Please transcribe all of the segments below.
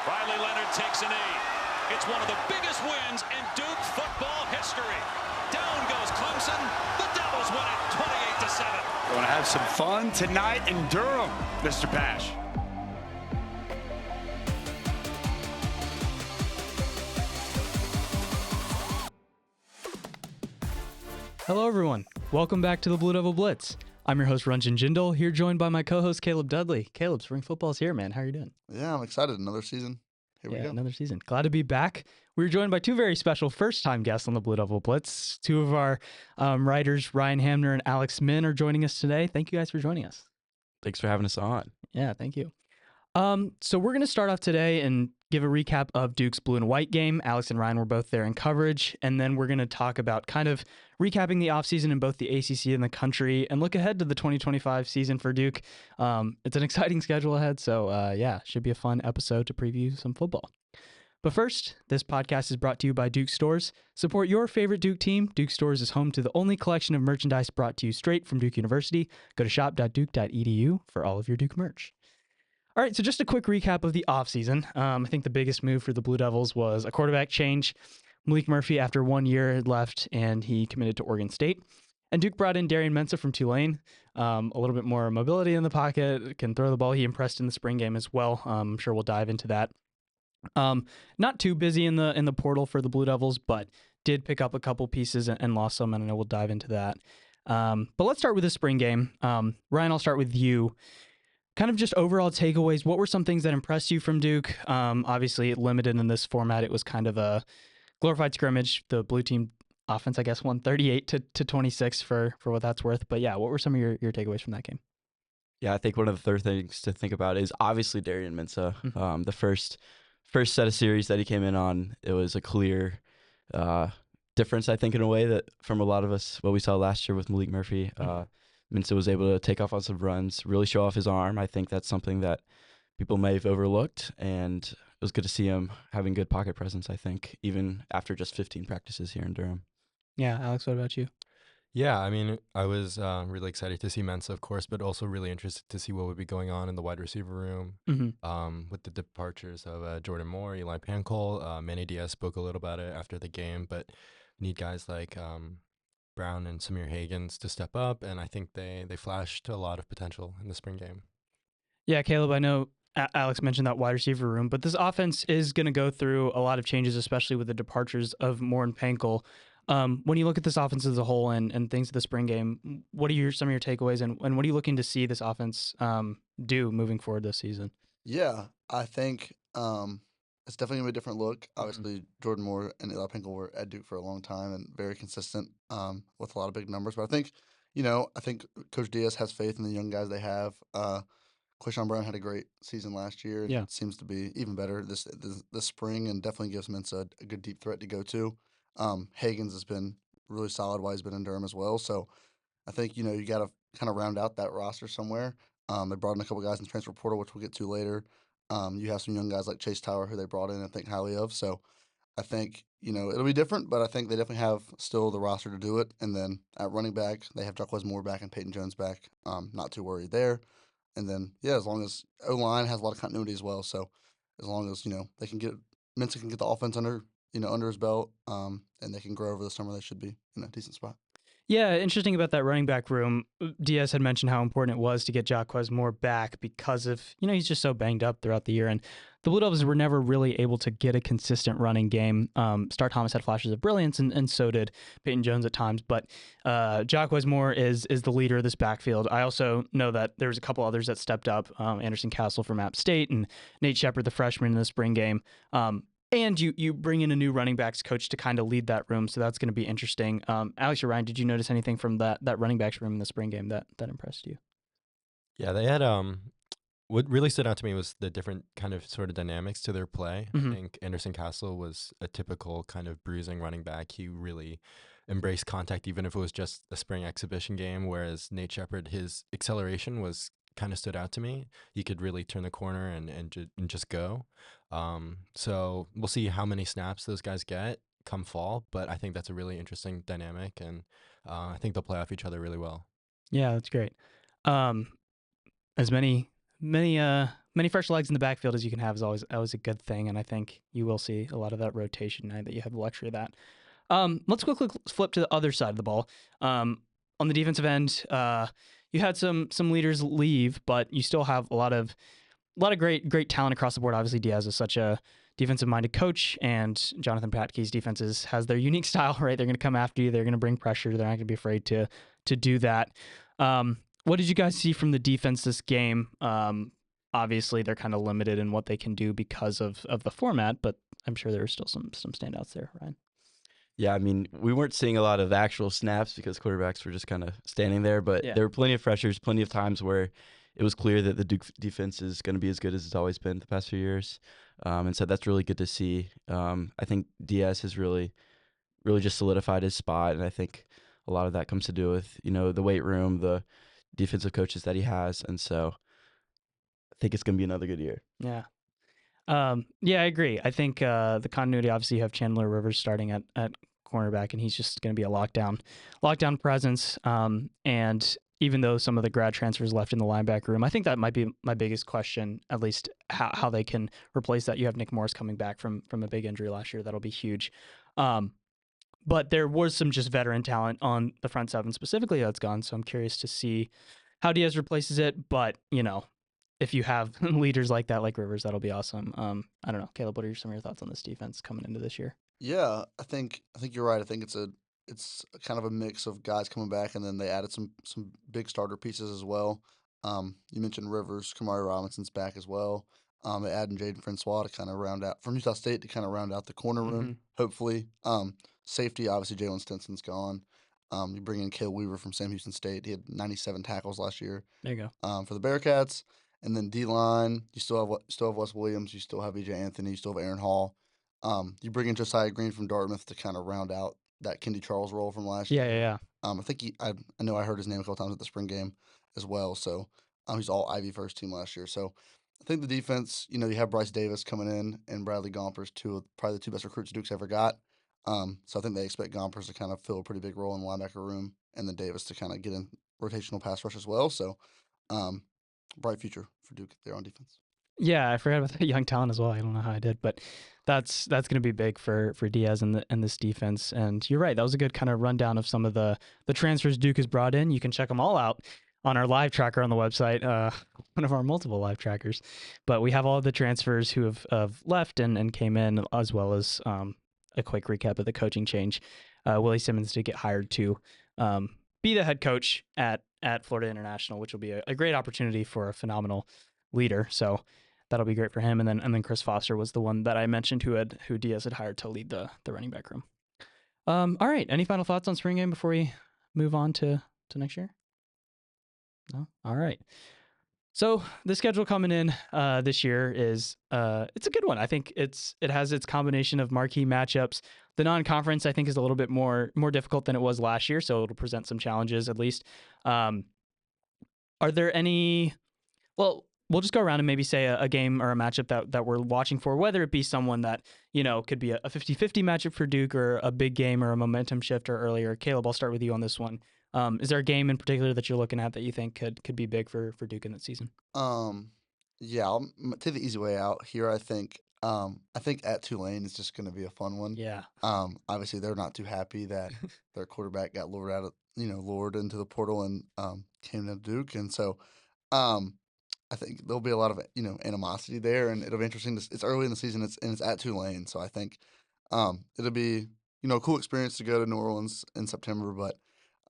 Riley Leonard takes a knee. It's one of the biggest wins in Duke football history. Down goes Clemson. The Devils win it 28-7. Going to have some fun tonight in Durham, Mr. Pash. Hello, everyone. Welcome back to the Blue Devil Blitz. I'm your host, Ranjan Jindal, here joined by my co-host, Caleb Dudley. Caleb, spring football's here, man. How are you doing? Yeah, I'm excited. Another season. Here we go. Another season. Glad to be back. We're joined by two very special first-time guests on the Blue Devil Blitz. Two of our writers, Ryan Hamner and Alex Min, are joining us today. Thank you guys for joining us. Thanks for having us on. Yeah, thank you. So we're going to start off today and give a recap of Duke's blue and white game. Alex and Ryan were both there in coverage. And then we're going to talk about kind of recapping the offseason in both the ACC and the country and look ahead to the 2025 season for Duke. It's an exciting schedule ahead. So, should be a fun episode to preview some football. But first, this podcast is brought to you by Duke Stores. Support your favorite Duke team. Duke Stores is home to the only collection of merchandise brought to you straight from Duke University. Go to shop.duke.edu for all of your Duke merch. All right, so just a quick recap of the offseason. I think the biggest move for the Blue Devils was a quarterback change. Malik Murphy, after 1 year, had left, and he committed to Oregon State. And Duke brought in Darian Mensah from Tulane. A little bit more mobility in the pocket, can throw the ball. He impressed in the spring game as well. I'm sure we'll dive into that. Not too busy in the portal for the Blue Devils, but did pick up a couple pieces and lost some, and I know we'll dive into that. But let's start with the spring game. Ryan, I'll start with you. Kind of just overall takeaways. What were some things that impressed you from Duke? Obviously, limited in this format. It was kind of a glorified scrimmage. The blue team offense, I guess, won 38-26 for what that's worth. But yeah, what were some of your takeaways from that game? Yeah, I think one of the third things to think about is obviously Darian Mensah. Mm-hmm. The first set of series that he came in on, it was a clear difference, I think, in a way that from a lot of us, what we saw last year with Malik Murphy. Mensah was able to take off on some runs, really show off his arm. I think that's something that people may have overlooked, and it was good to see him having good pocket presence, I think, even after just 15 practices here in Durham. Yeah, Alex, what about you? Yeah, I mean, I was really excited to see Mensah, of course, but also really interested to see what would be going on in the wide receiver room with the departures of Jordan Moore, Eli Pancol. Manny Diaz spoke a little about it after the game, but need guys like Brown and Samir Hagans to step up, and I think they flashed a lot of potential in the spring game. Yeah, Caleb, I know Alex mentioned that wide receiver room, but this offense is going to go through a lot of changes, especially with the departures of Moore and Pancol. When you look at this offense as a whole and things of the spring game, what are some of your takeaways, and what are you looking to see this offense do moving forward this season? Yeah, I think it's definitely going to be a different look. Obviously, Jordan Moore and Eli Pancol were at Duke for a long time and very consistent with a lot of big numbers. But I think Coach Diaz has faith in the young guys they have. Quishon Brown had a great season last year. Yeah. It seems to be even better this spring, and definitely gives Mensah a good deep threat to go to. Hagans has been really solid while he's been in Durham as well. So I think, you got to kind of round out that roster somewhere. They brought in a couple guys in the transfer portal, which we'll get to later. You have some young guys like Chase Tower, who they brought in and think highly of. So I think, it'll be different, but I think they definitely have still the roster to do it. And then at running back, they have Jacquez Moore back and Peyton Jones back. Not too worried there. And then, as long as O-line has a lot of continuity as well. So as long as, they can Mensah can get the offense under his belt, and they can grow over the summer, they should be in a decent spot. Yeah, interesting about that running back room. Diaz had mentioned how important it was to get Jacquez Moore back because of, he's just so banged up throughout the year. And the Blue Devils were never really able to get a consistent running game. Star Thomas had flashes of brilliance, and so did Peyton Jones at times. But Jacquez Moore is the leader of this backfield. I also know that there's a couple others that stepped up. Anderson Castle from App State and Nate Shepard, the freshman in the spring game. And you bring in a new running backs coach to kind of lead that room, so that's going to be interesting. Alex or Ryan, did you notice anything from that running backs room in the spring game that impressed you? Yeah, they had what really stood out to me was the different kind of sort of dynamics to their play. I think Anderson Castle was a typical kind of bruising running back. He really embraced contact, even if it was just a spring exhibition game, whereas Nate Shepard, his acceleration was kind of stood out to me. He could really turn the corner and just go. So we'll see how many snaps those guys get come fall, but I think that's a really interesting dynamic, and I think they'll play off each other really well. Yeah, that's great. As many many fresh legs in the backfield as you can have is always a good thing, and I think you will see a lot of that rotation now that you have the luxury of that. Let's quickly flip to the other side of the ball. On the defensive end, you had some leaders leave, but you still have a lot of great talent across the board. Obviously, Diaz is such a defensive-minded coach, and Jonathan Patke's defenses has their unique style, right? They're going to come after you. They're going to bring pressure. They're not going to be afraid to do that. What did you guys see from the defense this game? Obviously, they're kind of limited in what they can do because of the format, but I'm sure there are still some standouts there, Ryan. Yeah, I mean, we weren't seeing a lot of actual snaps because quarterbacks were just kind of standing there, but there were plenty of pressures, plenty of times where it was clear that the Duke defense is going to be as good as it's always been the past few years. And so that's really good to see. I think Diaz has really just solidified his spot, and I think a lot of that comes to do with, the weight room, the defensive coaches that he has, and so I think it's going to be another good year. Yeah. Yeah, I agree. I think the continuity, obviously you have Chandler Rivers starting at cornerback, and he's just going to be a lockdown presence. And even though some of the grad transfers left in the linebacker room, I think that might be my biggest question, at least how they can replace that. You have Nick Morris coming back from a big injury last year. That'll be huge. But there was some just veteran talent on the front seven specifically that's gone. So I'm curious to see how Diaz replaces it. But, if you have leaders like that, like Rivers, that'll be awesome. I don't know. Caleb, what are some of your thoughts on this defense coming into this year? Yeah, I think you're right. I think it's kind of a mix of guys coming back, and then they added some big starter pieces as well. You mentioned Rivers, Kamari Robinson's back as well. They added Jaden Francois to kind of round out from Utah State to kind of round out the corner room. Hopefully, safety obviously Jalen Stinson's gone. You bring in Cale Weaver from Sam Houston State. He had 97 tackles last year. There you go. For the Bearcats. And then D-line, you still have Wes Williams, you still have E.J. Anthony, you still have Aaron Hall. You bring in Josiah Green from Dartmouth to kind of round out that Kendi Charles role from last year. Yeah. I think I know I heard his name a couple times at the spring game as well. So he's all Ivy first team last year. So I think the defense, you have Bryce Davis coming in and Bradley Gompers, probably the two best recruits Duke's ever got. So I think they expect Gompers to kind of fill a pretty big role in the linebacker room, and then Davis to kind of get in rotational pass rush as well. So bright future for Duke there on defense. Yeah, I forgot about that young talent as well. I don't know how I did, but that's going to be big for Diaz and this defense. And you're right, that was a good kind of rundown of some of the transfers Duke has brought in. You can check them all out on our live tracker on the website, one of our multiple live trackers. But we have all of the transfers who have left and came in, as well as a quick recap of the coaching change. Willie Simmons did get hired to be the head coach at Florida International, which will be a great opportunity for a phenomenal leader. So that'll be great for him. And then Chris Foster was the one that I mentioned who Diaz had hired to lead the running back room. All right. Any final thoughts on spring game before we move on to next year? No? All right. So the schedule coming in this year is it's a good one. I think it has its combination of marquee matchups. The non-conference, I think, is a little bit more difficult than it was last year, so it'll present some challenges at least. Are there any? Well, we'll just go around and maybe say a game or a matchup that we're watching for, whether it be someone that could be a 50-50 matchup for Duke, or a big game, or a momentum shifter earlier. Caleb, I'll start with you on this one. Is there a game in particular that you're looking at that you think could be big for Duke in that season? Yeah, I'll take the easy way out here. I think at Tulane is just going to be a fun one. Yeah. Obviously they're not too happy that their quarterback got lured into the portal and came to Duke, and so I think there'll be a lot of animosity there, and it'll be interesting. It's early in the season. It's at Tulane, so I think it'll be a cool experience to go to New Orleans in September, but.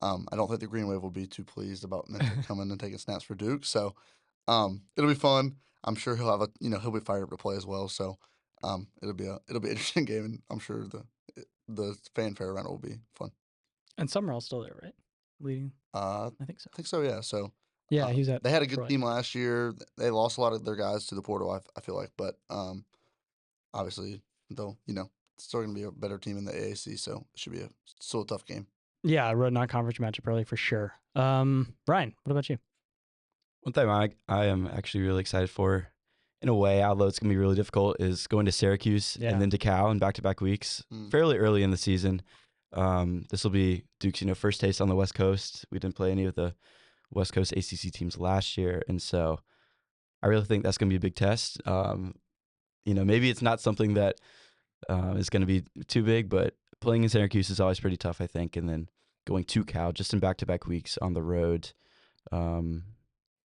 I don't think the Green Wave will be too pleased about Minter coming and taking snaps for Duke. So it'll be fun. I'm sure he'll have he'll be fired up to play as well. So it'll be an interesting game, and I'm sure the fanfare around it will be fun. And Summerall's still there, right? Leading. I think so. I think so. Yeah. So yeah, he's at. They had a good team last year. They lost a lot of their guys to the portal. I feel like, but obviously they'll it's still going to be a better team in the AAC. So it should be still a tough game. Yeah, I wrote non-conference matchup early for sure. Brian, what about you? One thing I am actually really excited for, in a way, although it's going to be really difficult, is going to Syracuse and then to Cal in back-to-back weeks, fairly early in the season. This will be Duke's first taste on the West Coast. We didn't play any of the West Coast ACC teams last year, and so I really think that's going to be a big test. Maybe it's not something that is going to be too big, but playing in Syracuse is always pretty tough, I think. And then going to Cal just in back-to-back weeks on the road,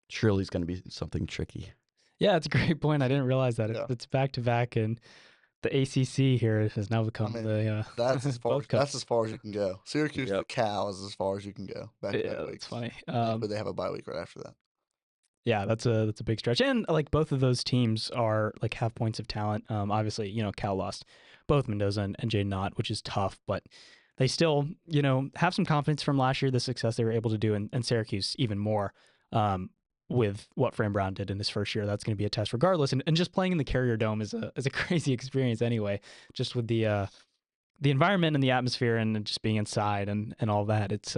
surely it's going to be something tricky. Yeah, that's a great point. I didn't realize that. Yeah. It's back-to-back, and the ACC here has now become that's as far both as far as you can go. Syracuse to Yep. Cal is as far as you can go. Back-to-back Yeah, weeks. that's funny. But they have a bye week right after that. Yeah, that's a big stretch, and like both of those teams are like have points of talent. Obviously, Cal lost both Mendoza and Jay Knott, which is tough, but they still have some confidence from last year, the success they were able to do, and Syracuse even more with what Fran Brown did in his first year. That's going to be a test regardless, and just playing in the Carrier Dome is a crazy experience anyway. Just with the environment and the atmosphere and just being inside and all that, it's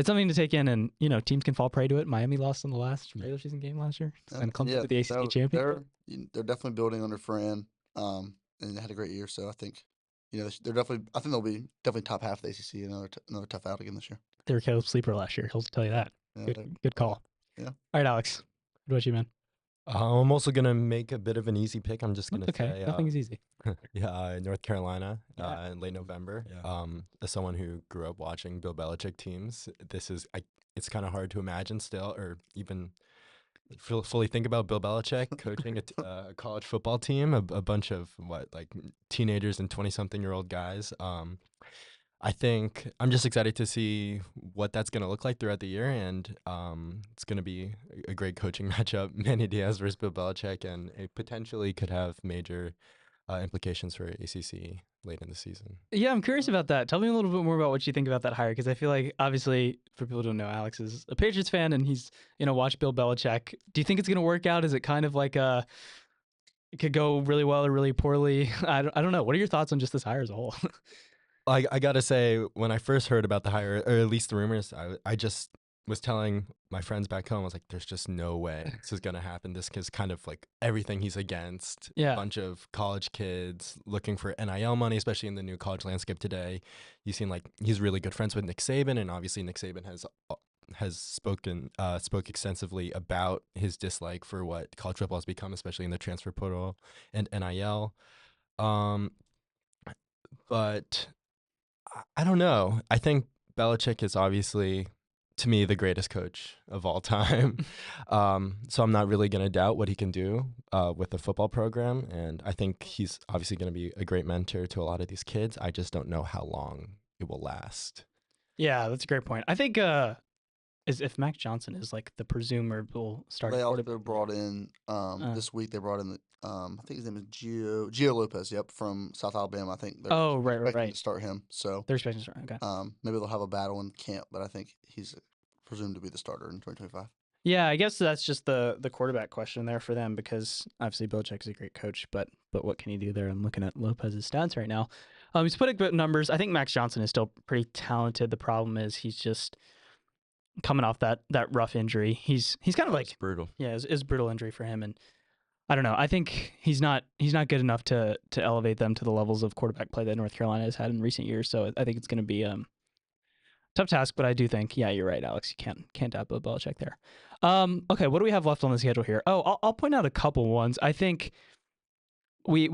something to take in, and teams can fall prey to it. Miami lost in the last regular season game last year, and Clemson to the ACC champion. They're definitely building under Fran, and they had a great year. So I think, they're definitely. I think they'll be definitely top half of the ACC. Another tough out again this year. They were Caleb's sleeper last year. He'll tell you that. Yeah, Good call. Yeah. All right, Alex. What about you, man? I'm also gonna make a bit of an easy pick. I'm just gonna say nothing's easy. North Carolina in late November. Yeah. As someone who grew up watching Bill Belichick teams, it's kind of hard to imagine still, or even fully think about Bill Belichick coaching a college football team, a bunch of teenagers and 20-something-year-old guys. I think I'm just excited to see what that's going to look like throughout the year, and it's going to be a great coaching matchup. Manny Diaz versus Bill Belichick, and it potentially could have major implications for ACC late in the season. Yeah, I'm curious about that. Tell me a little bit more about what you think about that hire, because I feel like, obviously, for people who don't know, Alex is a Patriots fan, and he's watched Bill Belichick. Do you think it's going to work out? Is it kind of like it could go really well or really poorly? I don't know. What are your thoughts on just this hire as a whole? I gotta say, when I first heard about the hire, or at least the rumors, I just was telling my friends back home, I was like, there's just no way this is gonna happen. This is kind of like everything he's against. Yeah. A bunch of college kids looking for NIL money, especially in the new college landscape today. You seem like he's really good friends with Nick Saban, and obviously Nick Saban has spoke extensively about his dislike for what college football has become, especially in the transfer portal and NIL. But I don't know. I think Belichick is obviously, to me, the greatest coach of all time. So I'm not really going to doubt what he can do with the football program. And I think he's obviously going to be a great mentor to a lot of these kids. I just don't know how long it will last. Yeah, that's a great point. I think if Mac Johnson is like the presumable starting They also quarterback. brought in this week. They brought in I think his name is Gio Lopez. Yep, from South Alabama. I think. Oh, right. To start him. So They're expecting to start. Okay. maybe they'll have a battle in camp, but I think he's presumed to be the starter in 2025. Yeah, I guess that's just the quarterback question there for them, because obviously Belichick's a great coach, but what can he do there? I'm looking at Lopez's stats right now. He's putting good numbers. I think Max Johnson is still pretty talented. The problem is he's just coming off that rough injury. He's kind of like It's brutal. Yeah, it's a brutal injury for him, and I don't know. I think he's not good enough to elevate them to the levels of quarterback play that North Carolina has had in recent years. So I think it's going to be tough task, but I do think, yeah, you're right, Alex. You can't doubt Bill Belichick there. Okay, what do we have left on the schedule here? Oh, I'll point out a couple ones. I think we're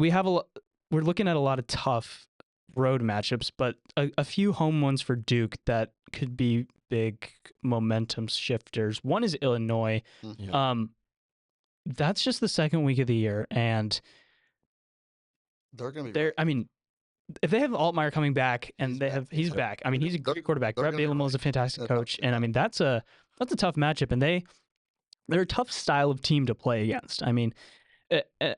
looking at a lot of tough road matchups, but a few home ones for Duke that could be big momentum shifters. One is Illinois. Yeah. That's just the second week of the year, and They're going to be. I mean, if they have Altmaier coming back, and he's Yeah. back. I mean, he's a great quarterback. they're Brett gonna be Bielema is a fantastic Yeah, coach, and I mean that's a tough matchup, and they're a tough style of team to play against. I mean,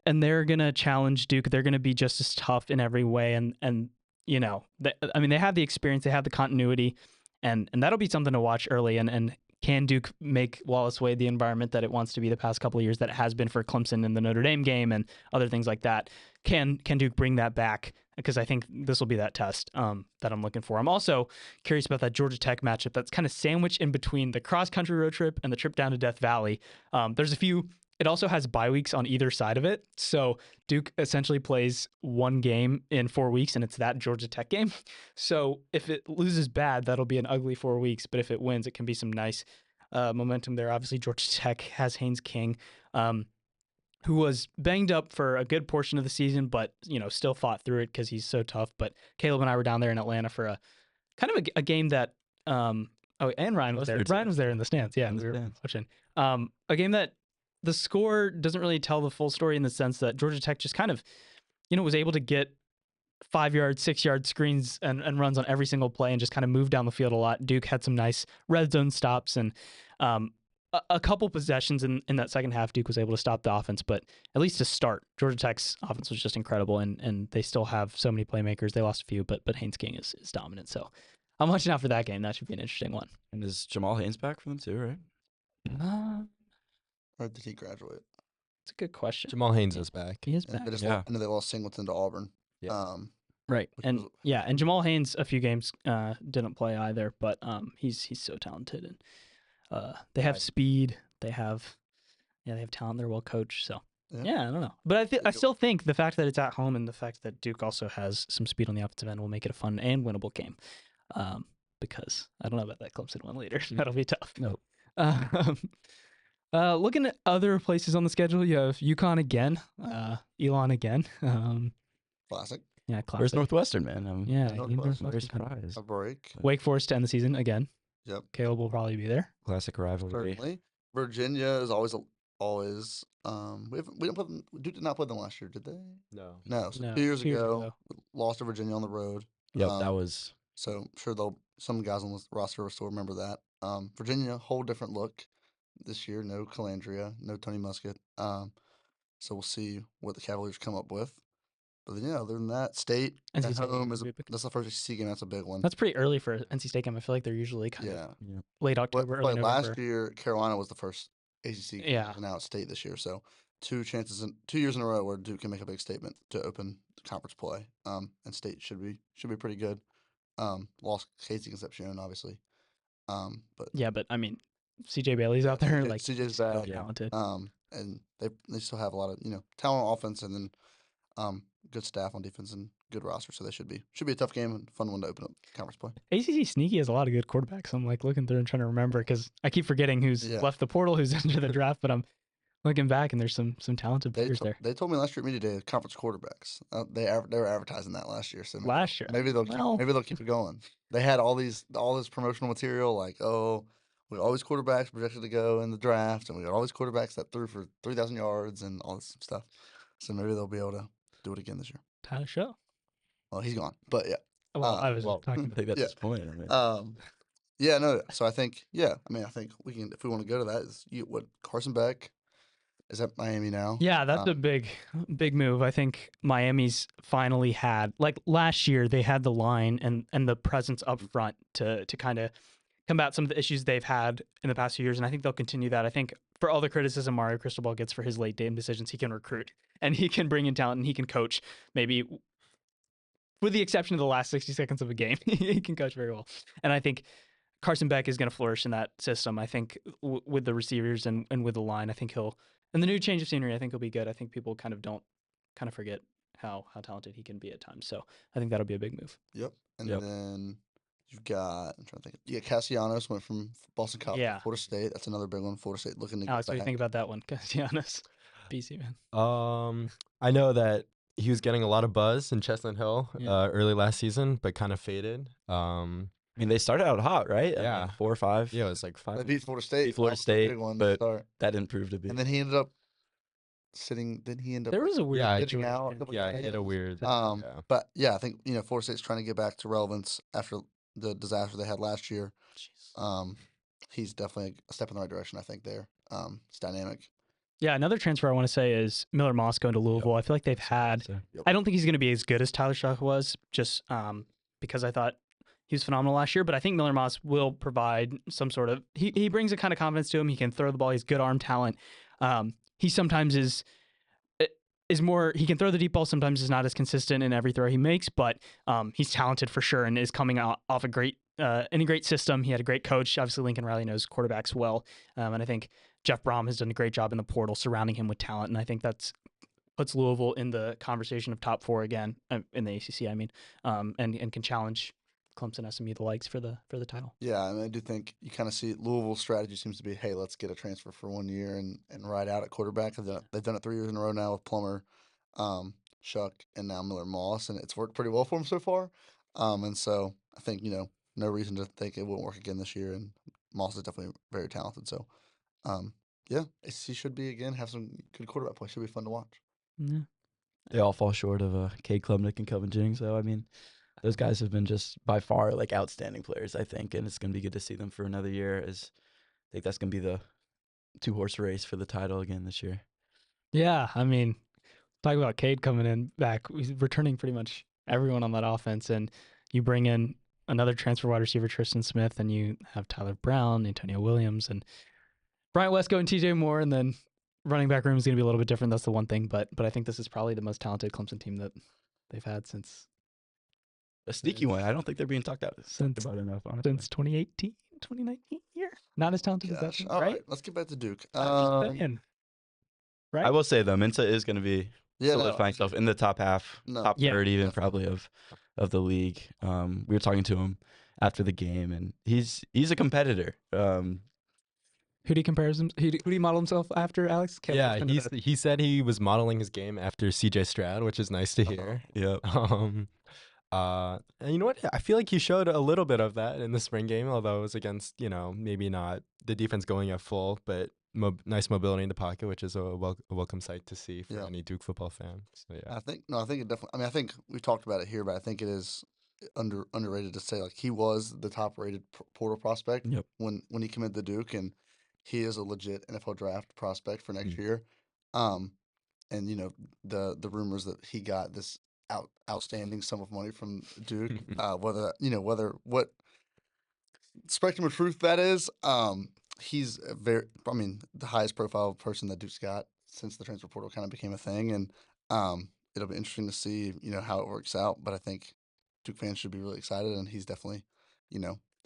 and they're gonna challenge Duke. They're gonna be just as tough in every way, and they have the experience, they have the continuity, and that'll be something to watch early. And can Duke make Wallace Wade the environment that it wants to be the past couple of years, that it has been for Clemson in the Notre Dame game and other things like that? Can Duke bring that back? Because I think this will be that test that I'm looking for. I'm also curious about that Georgia Tech matchup that's kind of sandwiched in between the cross-country road trip and the trip down to Death Valley. There's a few. It also has bye weeks on either side of it. So Duke essentially plays one game in 4 weeks, and it's that Georgia Tech game. So if it loses bad, that'll be an ugly 4 weeks. But if it wins, it can be some nice momentum there. Obviously, Georgia Tech has Haynes King. who was banged up for a good portion of the season, but still fought through it because he's so tough. But Caleb and I were down there in Atlanta for a kind of a game that and Ryan was there. Ryan was there in the stands. Yeah, we were watching. A game that the score doesn't really tell the full story in the sense that Georgia Tech just kind of was able to get 5-yard, 6-yard screens and runs on every single play and just kind of moved down the field a lot. Duke had some nice red zone stops and a couple possessions in that second half. Duke was able to stop the offense, but at least to start, Georgia Tech's offense was just incredible, and they still have so many playmakers. They lost a few, but Haynes King is dominant. So I'm watching out for that game. That should be an interesting one. And is Jamal Haynes back for them too, right? Or did he graduate? It's a good question. Jamal Haynes is back. He is back. I know they lost Singleton to Auburn. Yeah. Right. And and Jamal Haynes a few games didn't play either, but he's so talented, and they have speed, they have talent, they're well coached, so I don't know. But I still think the fact that it's at home and the fact that Duke also has some speed on the offensive end will make it a fun and winnable game. Because I don't know about that Clemson one later. That'll be tough. Nope. Looking at other places on the schedule, you have UConn again, Elon again. Classic. Yeah, classic. Where's Northwestern, man? Northwestern. Surprise. A break. Wake Forest to end the season again. Yep. Caleb will probably be there. Classic rivalry. Certainly. Virginia is always. Duke did not play them last year, did they? No. So 2 years ago, lost to Virginia on the road. Yep, that was. So I'm sure some guys on the roster will still remember that. Virginia, whole different look this year. No Calandria, no Tony Muskett. So we'll see what the Cavaliers come up with. But then, other than that, State at home that's the first SEC game. That's a big one. That's pretty early for an NC State game. I feel like they're usually kind of late October, early November. Last year, Carolina was the first ACC game, and now it's State this year. So 2 years in a row where Duke can make a big statement to open the conference play. And State should be pretty good. Lost Casey Concepcion, obviously. But I mean, CJ Bailey's out there, like CJ's back, talented. And they still have a lot of talent on offense, and then good staff on defense and good roster, so they should be a tough game and fun one to open up conference play. ACC sneaky has a lot of good quarterbacks. I'm like looking through and trying to remember because I keep forgetting who's left the portal, who's into the draft, but I'm looking back and there's some talented players there. They told me last year at media day conference quarterbacks. They were advertising that last year. So maybe they'll keep it going. They had all this promotional material like we got all these quarterbacks projected to go in the draft, and we got all these quarterbacks that threw for 3,000 yards and all this stuff. So maybe they'll be able to do it again this year. Tyler Show. Well, he's gone, but yeah. Well, I was talking. I think that's his point. So I think I think we can, if we want to go to that, is Carson Beck is at Miami now. Yeah, that's a big move. I think Miami's finally had, like last year, they had the line and the presence up front to kind of combat some of the issues they've had in the past few years, and I think they'll continue that. I think for all the criticism Mario Cristobal gets for his late game decisions, he can recruit and he can bring in talent and he can coach. Maybe with the exception of the last 60 seconds of a game, he can coach very well. And I think Carson Beck is going to flourish in that system. I think with the receivers and with the line, I think and the new change of scenery, I think he'll be good. I think people kind of forget how talented he can be at times. So I think that'll be a big move. Yep. And then you've got, I'm trying to think. Yeah, Castellanos went from Boston College to Florida State. That's another big one. Florida State looking to Alex, what do you think about that one? Castellanos, BC, man. I know that he was getting a lot of buzz in Chestnut Hill early last season, but kind of faded. I mean, they started out hot, right? Yeah. I mean, 4 or 5. Yeah, it was like 5. They beat Florida State. Big one, but that didn't prove to be. And then he ended up sitting. Then he ended up. There was a weird. Getting out. He had a weird. But I think Florida State's trying to get back to relevance after the disaster they had last year. He's definitely a step in the right direction. I think there. It's dynamic. Yeah, another transfer I want to say is Miller Moss going to Louisville. I feel like they've had. I don't think he's going to be as good as Tyler Shough was, just because I thought he was phenomenal last year. But I think Miller Moss will provide some sort of. He brings a kind of confidence to him. He can throw the ball. He's good arm talent. He sometimes is more. He can throw the deep ball. Sometimes is not as consistent in every throw he makes, but he's talented for sure and is coming off a great system. He had a great coach. Obviously, Lincoln Riley knows quarterbacks well, and I think Jeff Brom has done a great job in the portal surrounding him with talent, and I think that's puts Louisville in the conversation of top 4 again in the ACC. I mean, and can challenge Clemson, SMU, the likes for the title. Yeah, and I do think you kind of see Louisville's strategy seems to be, hey, let's get a transfer for 1 year and ride out at quarterback. They've done it 3 years in a row now with Plummer, Shuck, and now Miller Moss, and it's worked pretty well for them so far. And so I think, no reason to think it won't work again this year. And Moss is definitely very talented. So, yeah, he should be again, have some good quarterback play. Should be fun to watch. Yeah. They all fall short of Cade Klubnik and Kelvin Jennings, though. I mean, those guys have been just by far like outstanding players, I think, and it's going to be good to see them for another year. I think that's going to be the 2-horse race for the title again this year. Yeah, I mean, talking about Cade coming in back, he's returning pretty much everyone on that offense, and you bring in another transfer wide receiver, Tristan Smith, and you have Tyler Brown, Antonio Williams, and Bryant Westco and TJ Moore, and then running back room is going to be a little bit different. That's the one thing, but I think this is probably the most talented Clemson team that they've had since A sneaky one. I don't think they're being talked about enough, honestly. since 2018, 2019 year. Not as talented as that Gosh. team, All right? right, let's get back to Duke. I'm just saying. Right? I will say, though, Mensa is going to be solidifying himself in the top half, top third even probably of the league. We were talking to him after the game, and he's a competitor. Who do he model himself after, Alex? He said he was modeling his game after CJ Stroud, which is nice to hear. Yeah. And you know what? I feel like he showed a little bit of that in the spring game, although it was against, maybe not the defense going at full, but nice mobility in the pocket, which is a welcome sight to see for any Duke football fan. So, yeah. I think it definitely. I mean, I think we've talked about it here, but I think it is underrated to say like he was the top rated portal prospect when he committed to Duke, and he is a legit NFL draft prospect for next year. And the rumors that he got this outstanding sum of money from Duke, whether what spectrum of truth that is, he's the highest profile person that Duke's got since the transfer portal kind of became a thing, and it'll be interesting to see how it works out. But I think Duke fans should be really excited, and he's definitely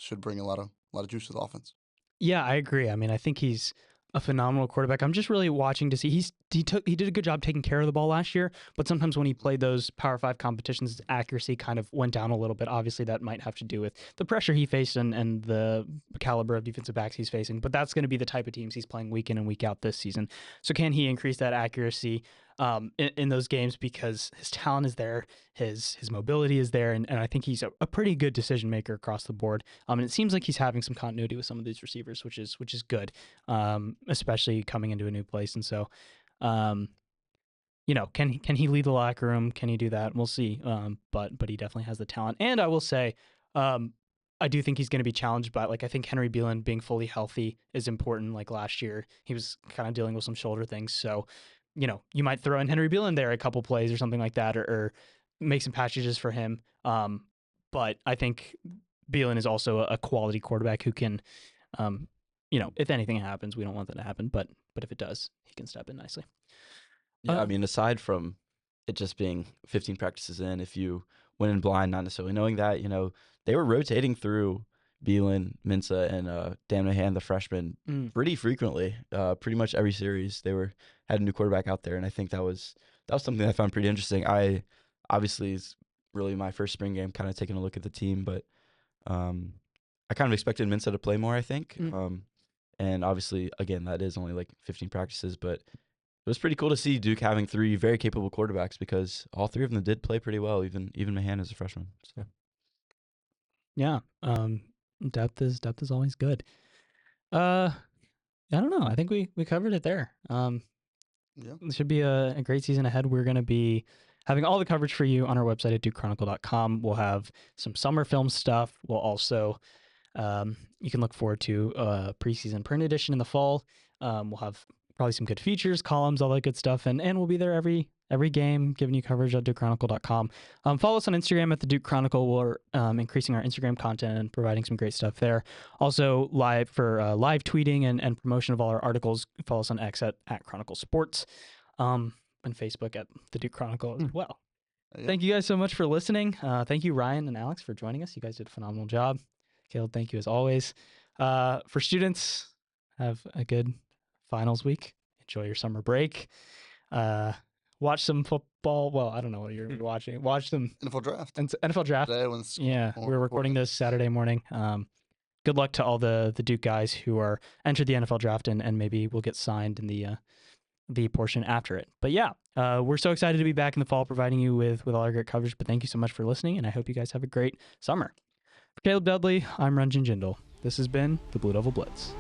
should bring a lot of juice to the offense. Yeah, I agree. I mean, I think he's a phenomenal quarterback. I'm just really watching to see he did a good job taking care of the ball last year, but sometimes when he played those Power 5 competitions, his accuracy kind of went down a little bit. Obviously, that might have to do with the pressure he faced and the caliber of defensive backs he's facing, but that's going to be the type of teams he's playing week in and week out this season. So can he increase that accuracy in those games, because his talent is there, his mobility is there, and I think he's a pretty good decision maker across the board. And it seems like he's having some continuity with some of these receivers, which is good, especially coming into a new place. And so, can he lead the locker room? Can he do that? We'll see. But he definitely has the talent. And I will say, I do think he's going to be challenged by, I think Henry Beelan being fully healthy is important. Like last year, he was kind of dealing with some shoulder things, so. You might throw in Henry Beelan there a couple plays or something like that, or make some passages for him. But I think Beelan is also a quality quarterback who can, if anything happens, we don't want that to happen, but if it does, he can step in nicely. Yeah, I mean, aside from it just being 15 practices in, if you went in blind, not necessarily knowing that, they were rotating through Beelan, Mensa, and Dan Mahan, the freshman, pretty frequently. Pretty much every series they had a new quarterback out there, and I think that was something I found pretty interesting. I obviously is really my first spring game, kind of taking a look at the team, but I kind of expected Mensa to play more, I think. And obviously, again, that is only 15 practices, but it was pretty cool to see Duke having 3 very capable quarterbacks, because all 3 of them did play pretty well, even Mahan as a freshman. So. Yeah. Depth is always good. I don't know. I think we covered it there. It should be a great season ahead. We're going to be having all the coverage for you on our website at dukechronicle.com. We'll have some summer film stuff. We'll also, you can look forward to a preseason print edition in the fall. We'll have probably some good features, columns, all that good stuff. And we'll be there every game, giving you coverage at dukechronicle.com. Follow us on Instagram at the Duke Chronicle. We're increasing our Instagram content and providing some great stuff there. Also, live tweeting and promotion of all our articles. Follow us on X at Chronicle Sports, and Facebook at the Duke Chronicle as well. Yeah. Thank you guys so much for listening. Thank you, Ryan and Alex, for joining us. You guys did a phenomenal job. Caleb, thank you as always. For students, have a good finals week. Enjoy your summer break. watch some football. Well, I don't know what you're watching. Watch some NFL draft. NFL draft. Today Yeah, we're recording this Saturday morning. Good luck to all the Duke guys who are entered the NFL draft and maybe will get signed in the portion after it. But yeah, we're so excited to be back in the fall providing you with all our great coverage. But thank you so much for listening, and I hope you guys have a great summer. For Caleb Dudley, I'm Ranjan Jindal. This has been the Blue Devil Blitz.